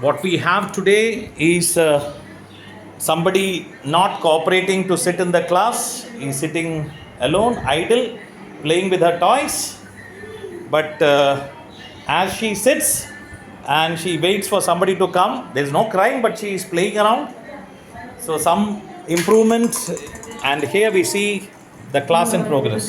What we have today is somebody not cooperating to sit in the class. He's sitting alone, idle, playing with her toys. But as she sits and she waits for somebody to come, there's no crying, but she is playing around. So some improvement, and here we see the class in progress.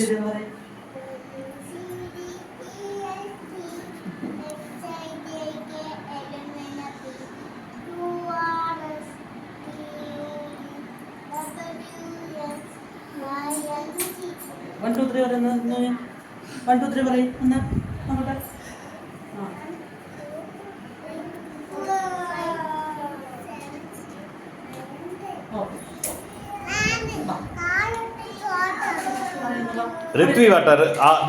One, two, three, no. 1, 2, 3, പറയ്. ഒന്ന് നോക്കട്ടെ. Rithvi water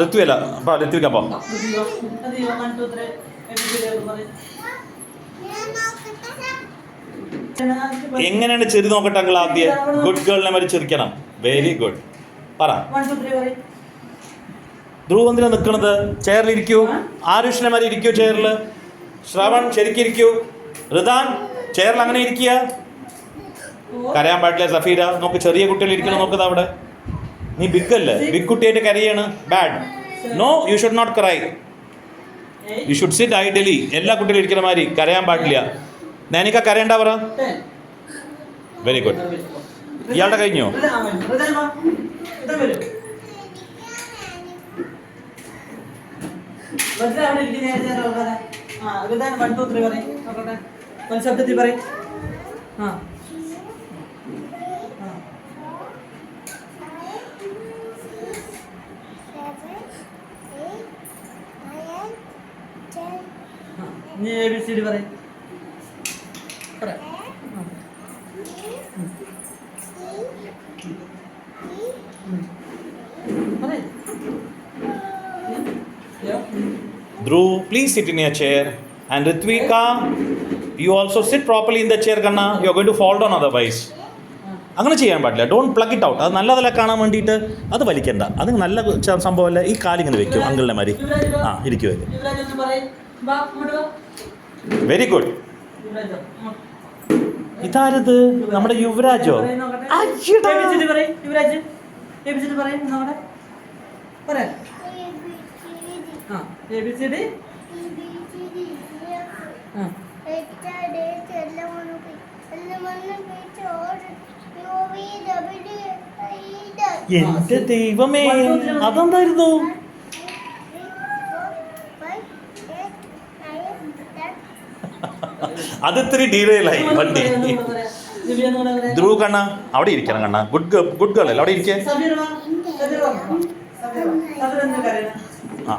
Rithvi അല്ല അപ്പൊ ഋത്വിക്കപ്പോ 1, 2, 3 എങ്ങനെയാണ് cherry നോക്കട്ടെ uncle ആദ്യം good ഗേളിനെ മാതിരി ചിരിക്കണം. Very good. പറ. 1, 2, 3 പറയ്. ധ്രുവ് എന്തിനാ നിൽക്കണത്? ചെയറിലിരിക്കൂ. ആരുഷിനെ മാതിരി ഇരിക്കൂ ചെയറിൽ. ശ്രവൺ ശരിക്കിരിക്കൂ. ഋതാൻ ചെയറിൽ അങ്ങനെ ഇരിക്കുക. കരയാൻ പാടില്ല. സഫീര നോക്ക്, ചെറിയ കുട്ടികൾ ഇരിക്കണം. നോക്കുന്നത് അവിടെ. നീ ബിഗ് അല്ലേ? ബിഗ് കുട്ടിയായിട്ട് കരയാണ്. Bad. No, you should not cry. You should sit idly. എല്ലാ കുട്ടികളും ഇരിക്കുന്ന മാതിരി കരയാൻ പാടില്ല. നൈനിക കരയണ്ട പറ. Very good. ഇയാളുടെ കഴിഞ്ഞോ? ശബ്ദത്തിൽ പറയും. നീ ABCD പറയും. Dhruv, please sit in your chair. And Ritvika, you also sit properly in the chair, Kanna. You are going to fall down otherwise. അങ്ങനെ ചെയ്യാൻ പാടില്ല. Don't plug it out. അത് നല്ലതല്ല കാണാൻ വേണ്ടിയിട്ട് അത് വലിക്കണ്ട. അത് നല്ല സംഭവമല്ല. ഈ കാലിങ്ങനെ വെക്കും അങ്കിളിനെ മാതിരി. ഇരിക്കുമല്ലോ. Very good. ഇതാരത്? നമ്മുടെ യുവരാജോ? എന്റെ ദൈവമേ, അതെന്തായിരുന്നു? അത് ഇത്തിരി ഡീറെയിലായി വണ്ടി. ധ്രുവ് കണ്ണ അവിടെ ഇരിക്കണം. കണ്ണ ഗുഡ് ഗേൾ അല്ലേ? അവിടെ ഇരിക്കേ.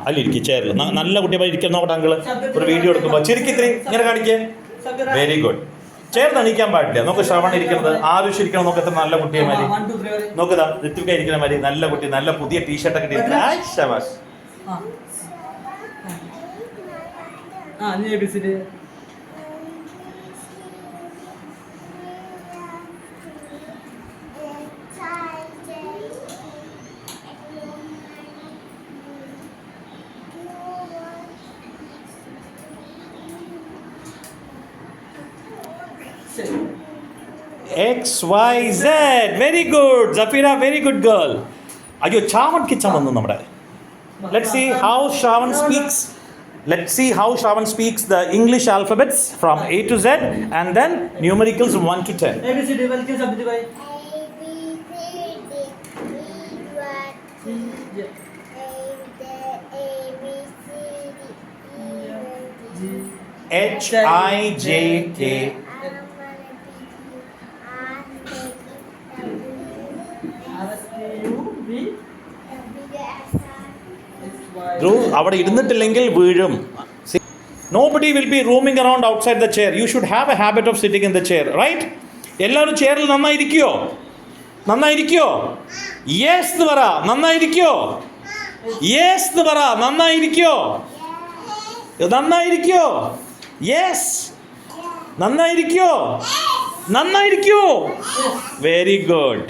അല്ല ഇരിക്കും ചെയറിൽ. നല്ല കുട്ടിയെ ഇരിക്കാൻ നോക്കട്ടെ അങ്കിള്. ഒരു വീഡിയോ എടുക്കുമ്പോൾ ചിരിക്കിത്തിരി ഇങ്ങനെ കാണിക്കേ. Very good. ചെയർ തണിക്കാൻ പാടില്ല. നോക്ക് ശ്രവൺ ഇരിക്കുന്നത്, ആരുഷ് ഇരിക്കണം. നോക്ക് എത്ര നല്ല കുട്ടിയെ മാതിരി. നോക്കുതാ ഋത്വിക ഇരിക്കുന്ന മാതിരി നല്ല കുട്ടി. നല്ല പുതിയ ടീഷർട്ടൊക്കെ ഇട്ടിരിക്കുന്നത്. XYZ. Very good. Zafira, very good girl. അയ്യോ, ചാവൻ കിച്ചൻ വന്നു നമ്മുടെ. Let's see how Shravan speaks. Let's see how Shravan speaks the English alphabets from A to Z and then numericals from 1 to 10. ABCD വലിയ ശബ്ദത്തിൽ പറയ്. HIJK. Dhruv, അവിടെ ഇരുന്നിട്ടില്ലെങ്കിൽ വീഴും. Nobody will be roaming around outside the chair. You should have a habit of sitting in the chair, right? എല്ലാവരും ചെയറിൽ നന്നായിരിക്കോ? നന്നായിരിക്കോ? Yes എന്ന് പറ. നന്നായിരിക്കോ? യെസ് എന്ന് പറ. നന്നായിരിക്കോ? നന്നായിരിക്കോ? യെസ്. നന്നായിരിക്കോ? നന്നായിരിക്കോ? Very good.